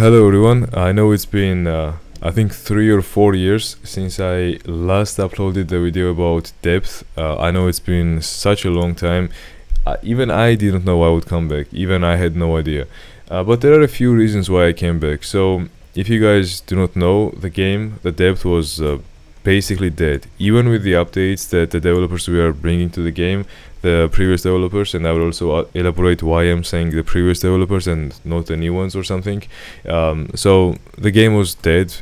Hello everyone. I know it's been I think 3 or 4 years since I last uploaded the video about depth. I know it's been such a long time. Even I didn't know I would come back. Even I had no idea. But there are a few reasons why I came back. So if you guys do not know, the depth was basically dead. Even with the updates that the developers were bringing to the game, the previous developers, and I will also elaborate why I'm saying the previous developers and not the new ones or something. So the game was dead.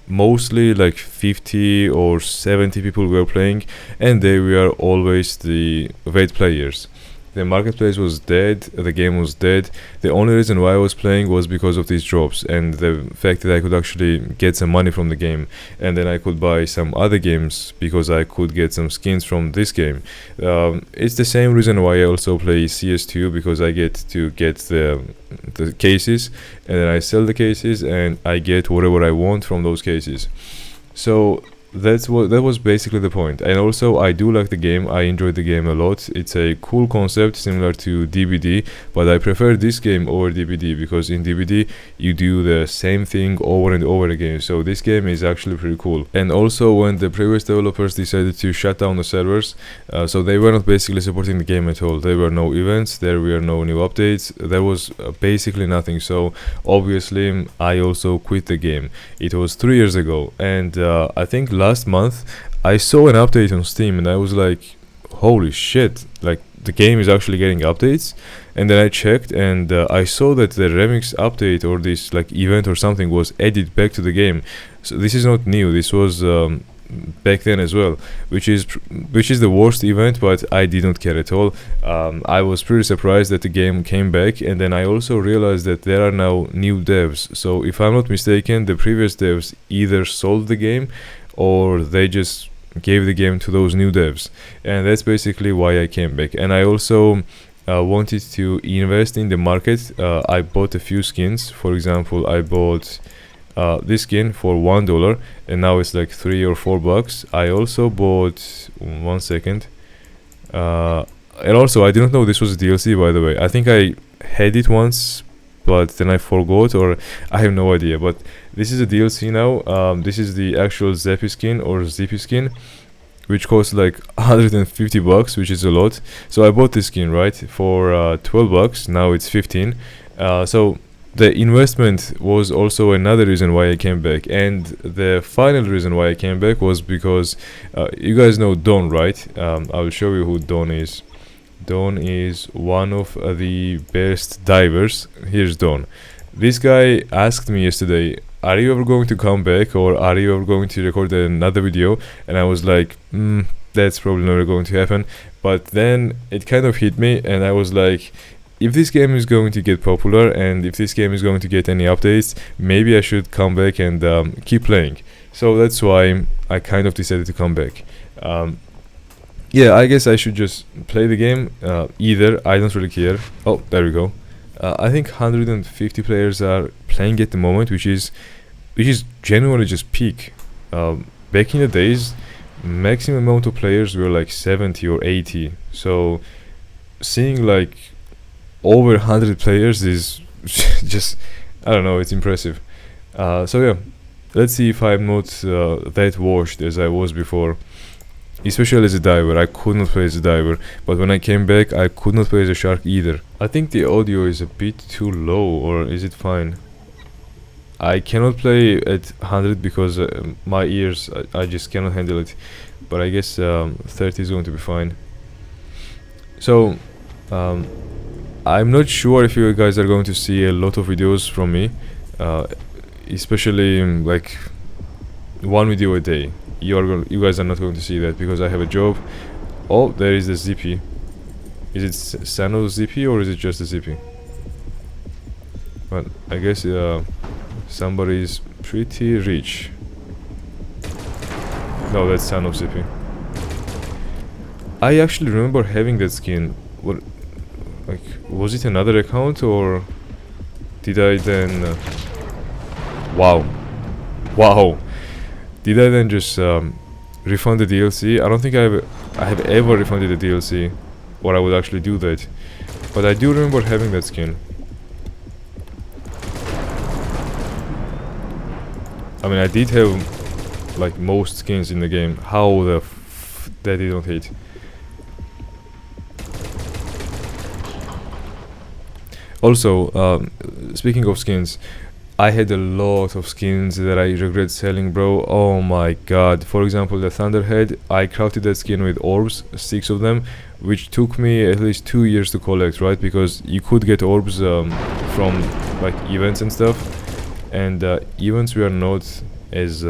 Mostly like 50 or 70 people were playing, and they were always the vet players. The marketplace was dead, the game was dead. The only reason why I was playing was because of these drops and the fact that I could actually get some money from the game, and then I could buy some other games because I could get some skins from this game. It's the same reason why I also play CS2, because I get to get the cases, and then I sell the cases and I get whatever I want from those cases. So that was basically the point. And also I do like the game. I enjoyed the game a lot. It's a cool concept similar to DBD, but I prefer this game over DBD because in DBD you do the same thing over and over again. So this game is actually pretty cool. And also when the previous developers decided to shut down the servers, so they were not basically supporting the game at all. There were no events, there were no new updates, there was basically nothing. So obviously I also quit the game. It was 3 years ago, and I think last month I saw an update on Steam and I was like, holy shit, like the game is actually getting updates. And then I checked and I saw that the remix update or this like event or something was added back to the game. So this is not new, this was back then as well, which is the worst event, but I did not care at all. I was pretty surprised that the game came back, and then I also realized that there are now new devs. So if I'm not mistaken, the previous devs either sold the game or they just gave the game to those new devs, and that's basically why I came back. And I also wanted to invest in the market. I bought a few skins. For example, I bought this skin for $1 and now it's like $3 or $4. I also bought 1 second, and also I didn't know this was a DLC, by the way. I think I had it once but then I forgot, or I have no idea. But this is a DLC now. This is the actual Zeppy skin or Zippy skin, which costs like $150, which is a lot. So I bought this skin right for $12. Now it's 15. So the investment was also another reason why I came back, and the final reason why I came back was because you guys know Don, right? I will show you who Don is. Don is one of the best divers. Here's Don. This guy asked me yesterday, are you ever going to come back, or are you ever going to record another video? And I was like, that's probably never going to happen. But then it kind of hit me, and I was like, if this game is going to get popular and if this game is going to get any updates, maybe I should come back and keep playing. So that's why I kind of decided to come back. Yeah, I guess I should just play the game. Either, I don't really care. Oh, there we go. I think 150 players are playing at the moment, which is genuinely just peak. Back in the days, maximum amount of players were like 70 or 80. So seeing like over 100 players is just, I don't know, it's impressive. So yeah, let's see if I'm not that washed as I was before. Especially as a diver, I could not play as a diver, but when I came back, I could not play as a shark either. I think the audio is a bit too low, or is it fine? I cannot play at 100 because my ears, I just cannot handle it. But I guess 30 is going to be fine. So, I'm not sure if you guys are going to see a lot of videos from me, especially like one video a day. You guys are not going to see that because I have a job. Oh, there is the Zippy. Is it Sano Zippy or is it just a Zippy? But I guess somebody is pretty rich. No, that's Sano Zippy. I actually remember having that skin. What, like, was it another account or did I then? Wow. Did I then just refund the DLC? I don't think I have ever refunded the DLC, or I would actually do that. But I do remember having that skin. I mean, I did have like most skins in the game. How the that didn't hit? Also, speaking of skins, I had a lot of skins that I regret selling, bro. Oh my god. For example, the Thunderhead, I crafted that skin with orbs, 6 of them, which took me at least 2 years to collect, right? Because you could get orbs from like events and stuff, and events were not as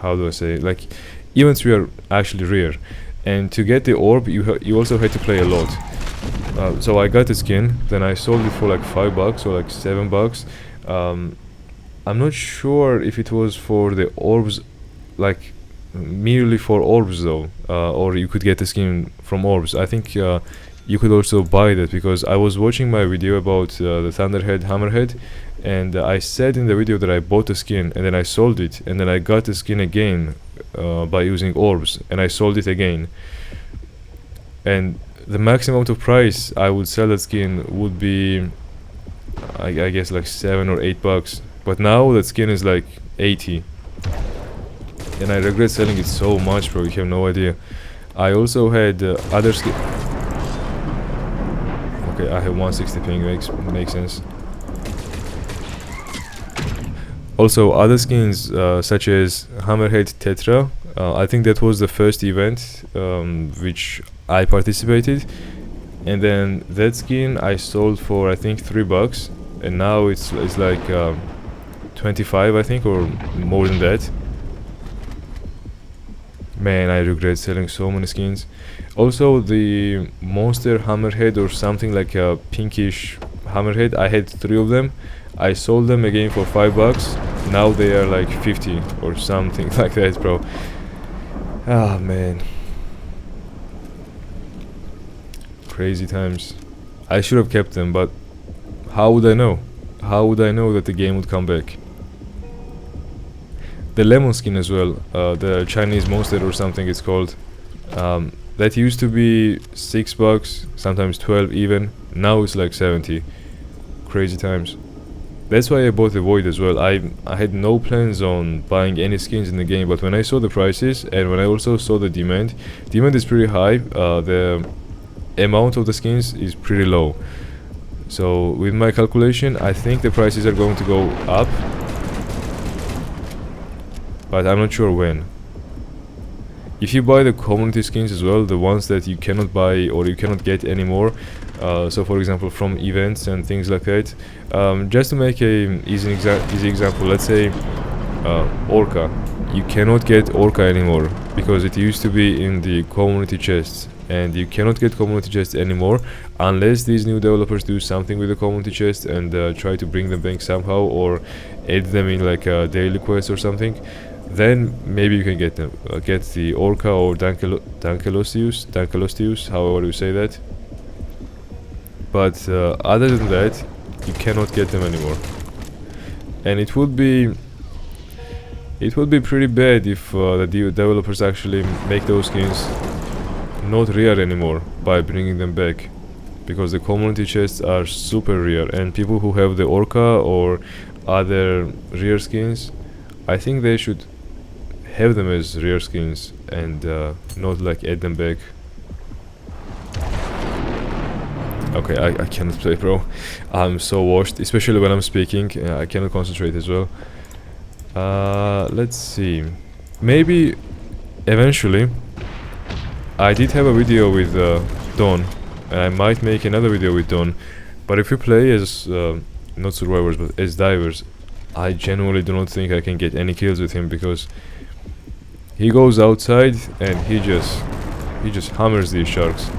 how do I say, like events were actually rare, and to get the orb you also had to play a lot. So I got the skin, then I sold it for like $5 or like $7. I'm not sure if it was for the orbs, like merely for orbs though, or you could get the skin from orbs. I think you could also buy that, because I was watching my video about the Thunderhead Hammerhead, and I said in the video that I bought the skin and then I sold it, and then I got the skin again by using orbs, and I sold it again. And the maximum amount of price I would sell that skin would be, I guess, like $7 or $8. But now that skin is like 80, and I regret selling it so much, bro. You have no idea. I also had other skin. Okay, I have 160 ping. Makes sense. Also, other skins such as Hammerhead Tetra. I think that was the first event which I participated, and then that skin I sold for I think $3, and now it's like 25, I think, or more than that. Man, I regret selling so many skins. Also, the Monster Hammerhead, or something like a pinkish Hammerhead, I had 3 of them. I sold them again for $5. Now they are like 50 or something like that, bro. Ah, man. Crazy times. I should have kept them, but how would I know? How would I know that the game would come back? The lemon skin as well, the Chinese monster or something it's called. That used to be $6, sometimes 12 even. Now it's like 70. Crazy times. That's why I bought the Void as well. I had no plans on buying any skins in the game, but when I saw the prices and when I also saw the demand is pretty high. The amount of the skins is pretty low. So with my calculation, I think the prices are going to go up, but I'm not sure when. If you buy the community skins as well, the ones that you cannot buy or you cannot get anymore, so for example from events and things like that, just to make a easy example, let's say Orca. You cannot get Orca anymore because it used to be in the community chests, and you cannot get community chests anymore unless these new developers do something with the community chest and try to bring them back somehow, or add them in like a daily quest or something. Then maybe you can get them, get the Orca or Dankelosteus, however you say that. But other than that, you cannot get them anymore, and it would be pretty bad if the developers actually make those skins not rare anymore by bringing them back, because the community chests are super rare, and people who have the Orca or other rare skins, I think they should have them as rare skins and not like add them back. Okay, I cannot play, bro. I'm so washed, especially when I'm speaking. I cannot concentrate as well. Let's see. Maybe eventually. I did have a video with Dawn, and I might make another video with Dawn. But if we play as not survivors but as divers, I genuinely do not think I can get any kills with him, because he goes outside and he just hammers these sharks.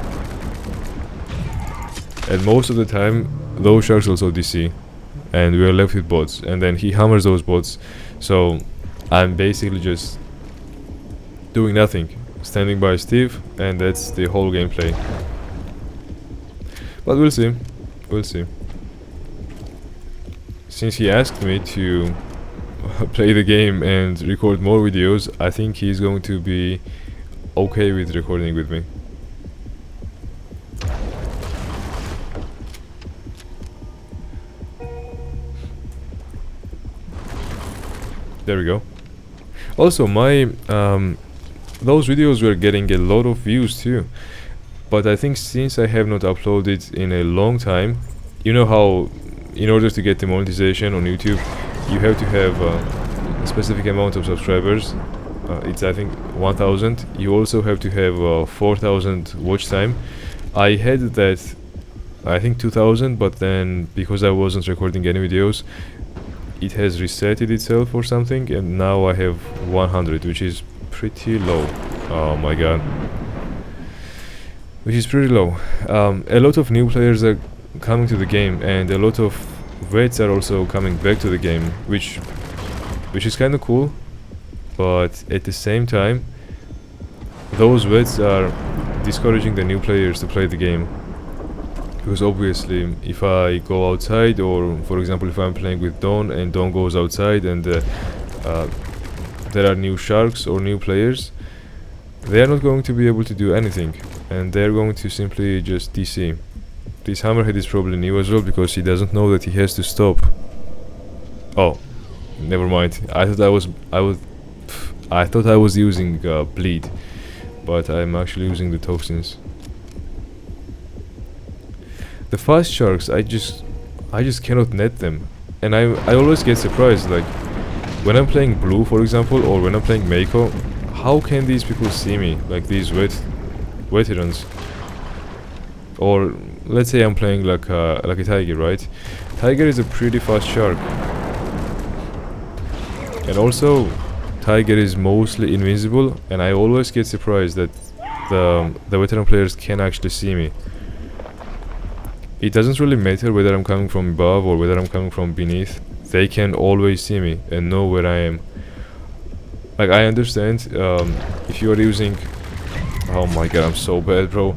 And most of the time those sharks also DC, and we are left with bots, and then he hammers those bots. So I'm basically just doing nothing, standing by Steve, and that's the whole gameplay. But we'll see. Since he asked me to play the game and record more videos, I think he's going to be okay with recording with me. There we go. Also, my those videos were getting a lot of views too. But I think since I have not uploaded in a long time, you know how in order to get the monetization on YouTube, you have to have a specific amount of subscribers. It's I think 1000. You also have to have 4000 watch time. I had that I think 2000, but then because I wasn't recording any videos, it has resetted itself or something, and now I have 100, which is pretty low. Oh my god, which is pretty low. A lot of new players are coming to the game, and a lot of vets are also coming back to the game, which is kind of cool. But at the same time, those vets are discouraging the new players to play the game. Because obviously, if I go outside, or for example, if I'm playing with Dawn and Dawn goes outside and there are new sharks or new players, they are not going to be able to do anything, and they're going to simply just DC. This Hammerhead is probably new as well because he doesn't know that he has to stop. Oh, never mind. I thought I was using bleed, but I'm actually using the toxins. The fast sharks, I just cannot net them, and I always get surprised. Like when I'm playing blue, for example, or when I'm playing Mako, how can these people see me? Like these veterans. Or let's say I'm playing like a tiger, right? Tiger is a pretty fast shark, and also tiger is mostly invincible, and I always get surprised that the veteran players can actually see me. It doesn't really matter whether I'm coming from above or whether I'm coming from beneath. They can always see me and know where I am. Like I understand if you are using... Oh my god, I'm so bad, bro.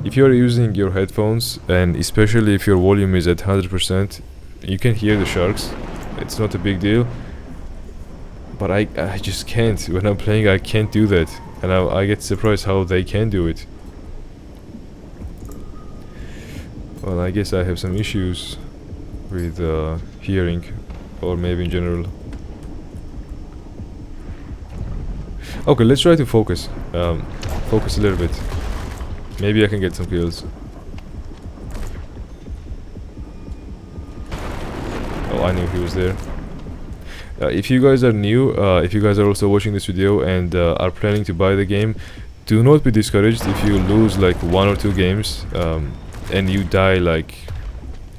If you are using your headphones, and especially if your volume is at 100%, you can hear the sharks. It's not a big deal. But I just can't. When I'm playing, I can't do that. And I get surprised how they can do it. Well, I guess I have some issues with hearing, or maybe in general. Okay, let's try to focus. Focus a little bit. Maybe I can get some kills. Oh, I knew he was there. If you guys are new, if you guys are also watching this video and are planning to buy the game, do not be discouraged if you lose like 1 or 2 games. And you die, like,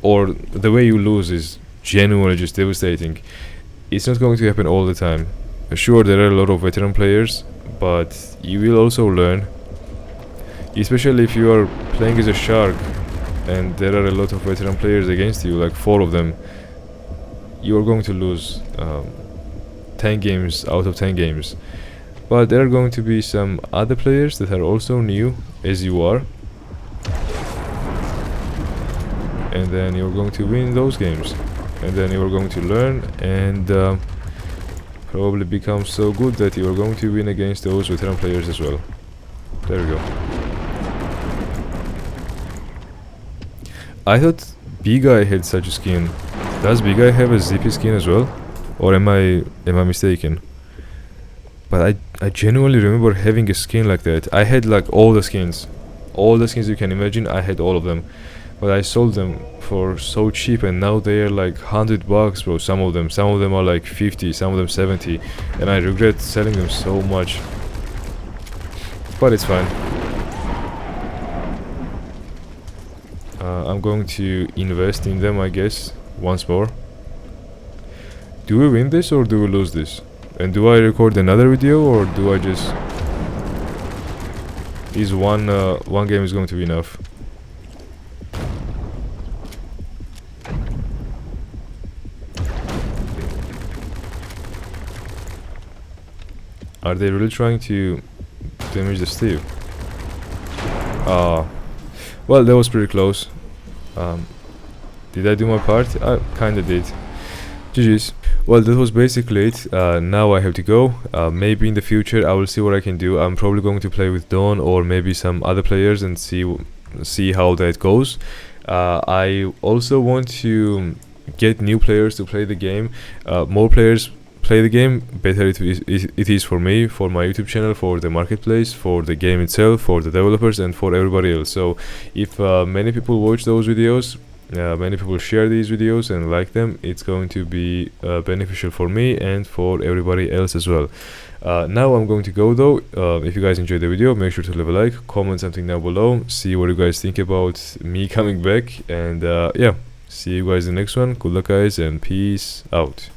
or the way you lose is genuinely just devastating. It's not going to happen all the time. Sure, there are a lot of veteran players, but you will also learn, especially if you are playing as a shark and there are a lot of veteran players against you, like 4 of them. You are going to lose 10 games out of 10 games. But there are going to be some other players that are also new as you are, and then you're going to win those games, and then you're going to learn and probably become so good that you're going to win against those veteran players as well. There we go. I thought B-Guy had such a skin. Does B-Guy have a zippy skin as well? Or am I mistaken? But I genuinely remember having a skin like that. I had like all the skins. All the skins you can imagine, I had all of them. But I sold them for so cheap, and now they are like $100, bro. Some of them are like 50, some of them 70, and I regret selling them so much. But it's fine. I'm going to invest in them, I guess, once more. Do we win this or do we lose this? And do I record another video, or do I just... Is one game is going to be enough? Are they really trying to damage the Steve? Well, that was pretty close. Did I do my part? I kinda did. GG's. Well, that was basically it. Now I have to go. Maybe in the future I will see what I can do. I'm probably going to play with Dawn or maybe some other players and see how that goes. I also want to get new players to play the game. More players play the game, better it is for me, for my YouTube channel, for the marketplace, for the game itself, for the developers, and for everybody else. So if many people watch those videos, many people share these videos and like them, it's going to be beneficial for me and for everybody else as well. Now I'm going to go though. If you guys enjoyed the video, make sure to leave a like, comment something down below, see what you guys think about me coming back, and yeah, see you guys in the next one. Good luck guys, and peace out.